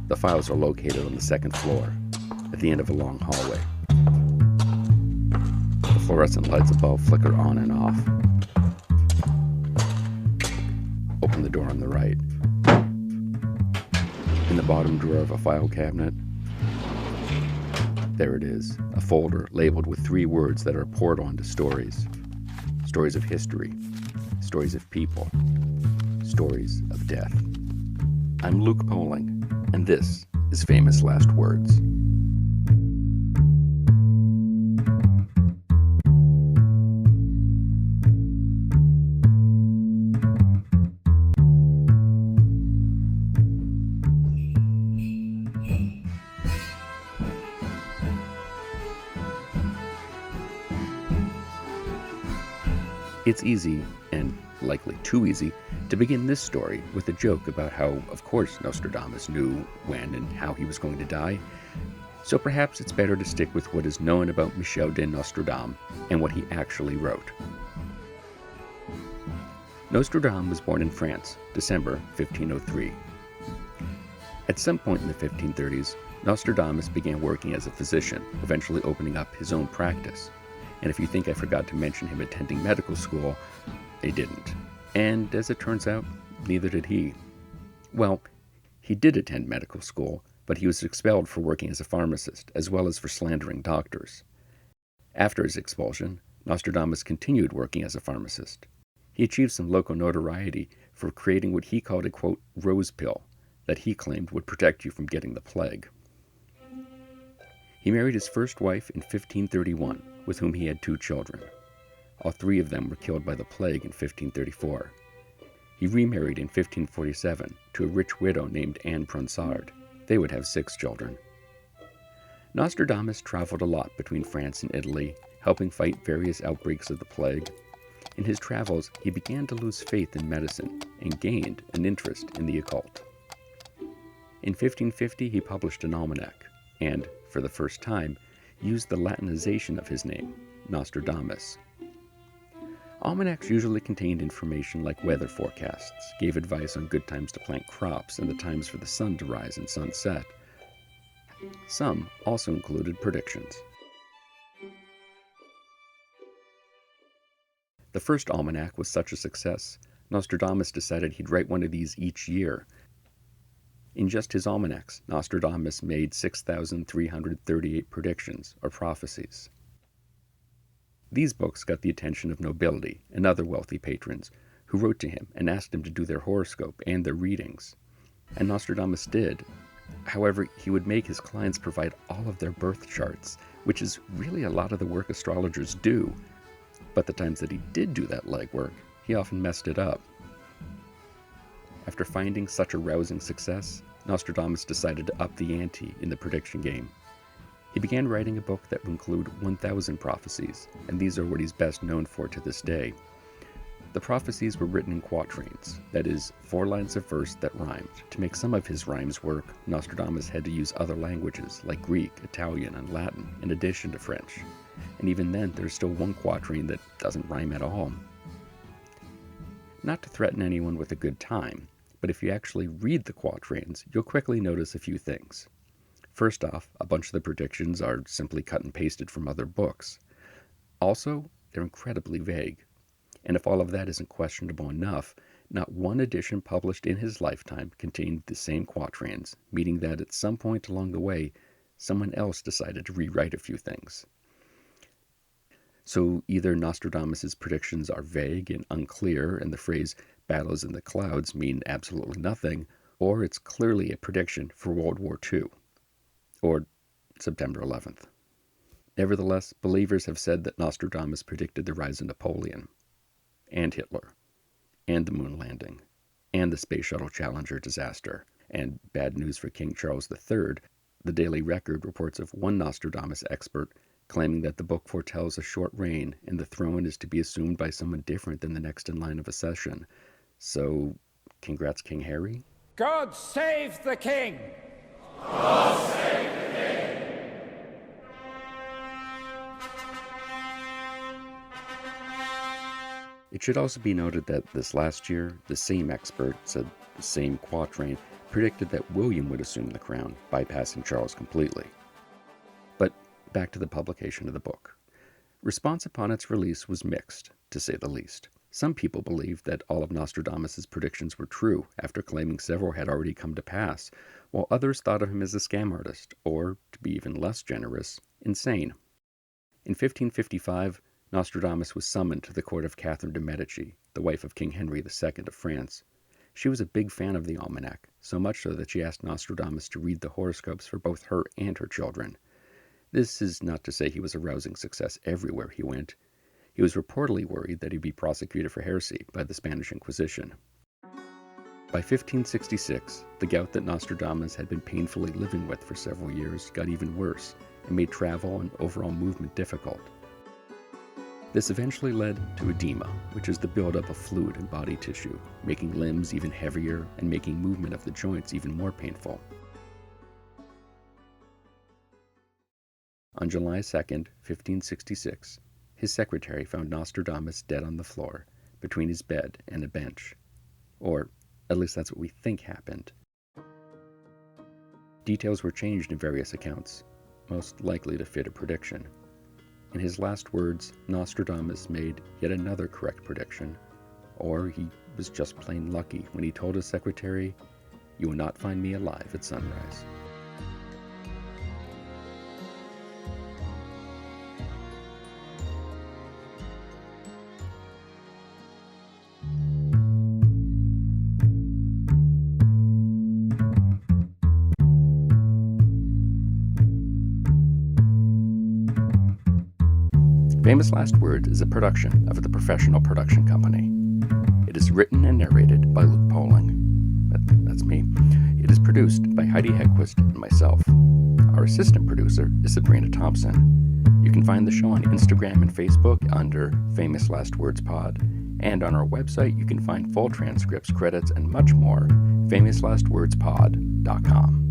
The files are located on the second floor, at the end of a long hallway. The fluorescent lights above flicker on and off. Open the door on the right. In the bottom drawer of a file cabinet, there it is, a folder labeled with 3 words that are poured onto stories. Stories of history, stories of people, stories of death. I'm Luke Poling, and this is Famous Last Words. It's easy, and likely too easy, to begin this story with a joke about how, of course, Nostradamus knew when and how he was going to die. So perhaps it's better to stick with what is known about Michel de Nostradamus and what he actually wrote. Nostradamus was born in France, December 1503. At some point in the 1530s, Nostradamus began working as a physician, eventually opening up his own practice. And if you think I forgot to mention him attending medical school, I didn't. And as it turns out, neither did he. Well, he did attend medical school, but he was expelled for working as a pharmacist, as well as for slandering doctors. After his expulsion, Nostradamus continued working as a pharmacist. He achieved some local notoriety for creating what he called a, quote, rose pill, that he claimed would protect you from getting the plague. He married his first wife in 1531, with whom he had 2 children. All 3 of them were killed by the plague in 1534. He remarried in 1547 to a rich widow named Anne Pronsard. They would have 6 children. Nostradamus traveled a lot between France and Italy, helping fight various outbreaks of the plague. In his travels, he began to lose faith in medicine and gained an interest in the occult. In 1550, he published an almanac and, for the first time, used the Latinization of his name, Nostradamus. Almanacs usually contained information like weather forecasts, gave advice on good times to plant crops and the times for the sun to rise and sunset. Some also included predictions. The first almanac was such a success, Nostradamus decided he'd write one of these each year. In just his almanacs, Nostradamus made 6,338 predictions, or prophecies. These books got the attention of nobility and other wealthy patrons, who wrote to him and asked him to do their horoscope and their readings. And Nostradamus did. However, he would make his clients provide all of their birth charts, which is really a lot of the work astrologers do. But the times that he did do that legwork, he often messed it up. After finding such a rousing success, Nostradamus decided to up the ante in the prediction game. He began writing a book that would include 1,000 prophecies, and these are what he's best known for to this day. The prophecies were written in quatrains, that is, 4 lines of verse that rhymed. To make some of his rhymes work, Nostradamus had to use other languages like Greek, Italian, and Latin, in addition to French. And even then, there's still one quatrain that doesn't rhyme at all. Not to threaten anyone with a good time, but if you actually read the quatrains, you'll quickly notice a few things. First off, a bunch of the predictions are simply cut and pasted from other books. Also, they're incredibly vague. And if all of that isn't questionable enough, not one edition published in his lifetime contained the same quatrains, meaning that at some point along the way, someone else decided to rewrite a few things. So either Nostradamus' predictions are vague and unclear, and the phrase battles in the clouds mean absolutely nothing, or it's clearly a prediction for World War II, or September 11th. Nevertheless, believers have said that Nostradamus predicted the rise of Napoleon, and Hitler, and the moon landing, and the Space Shuttle Challenger disaster, and bad news for King Charles III. The Daily Record reports of one Nostradamus expert claiming that the book foretells a short reign and the throne is to be assumed by someone different than the next in line of accession. So, congrats, King Harry? God save the king! God save the king! It should also be noted that this last year, the same expert said the same quatrain, predicted that William would assume the crown, bypassing Charles completely. But back to the publication of the book. Response upon its release was mixed, to say the least. Some people believed that all of Nostradamus' predictions were true, after claiming several had already come to pass, while others thought of him as a scam artist, or, to be even less generous, insane. In 1555, Nostradamus was summoned to the court of Catherine de' Medici, the wife of King Henry II of France. She was a big fan of the almanac, so much so that she asked Nostradamus to read the horoscopes for both her and her children. This is not to say he was a rousing success everywhere he went. He was reportedly worried that he'd be prosecuted for heresy by the Spanish Inquisition. By 1566, the gout that Nostradamus had been painfully living with for several years got even worse and made travel and overall movement difficult. This eventually led to edema, which is the buildup of fluid in body tissue, making limbs even heavier and making movement of the joints even more painful. On July 2, 1566, his secretary found Nostradamus dead on the floor, between his bed and a bench. Or, at least that's what we think happened. Details were changed in various accounts, most likely to fit a prediction. In his last words, Nostradamus made yet another correct prediction, or he was just plain lucky when he told his secretary, "You will not find me alive at sunrise." Famous Last Words is a production of the Professional Production Company. It is written and narrated by Luke Poling. That's me. It is produced by Heidi Hegquist and myself. Our assistant producer is Sabrina Thompson. You can find the show on Instagram and Facebook under Famous Last Words Pod, and on our website you can find full transcripts, credits, and much more, famouslastwordspod.com.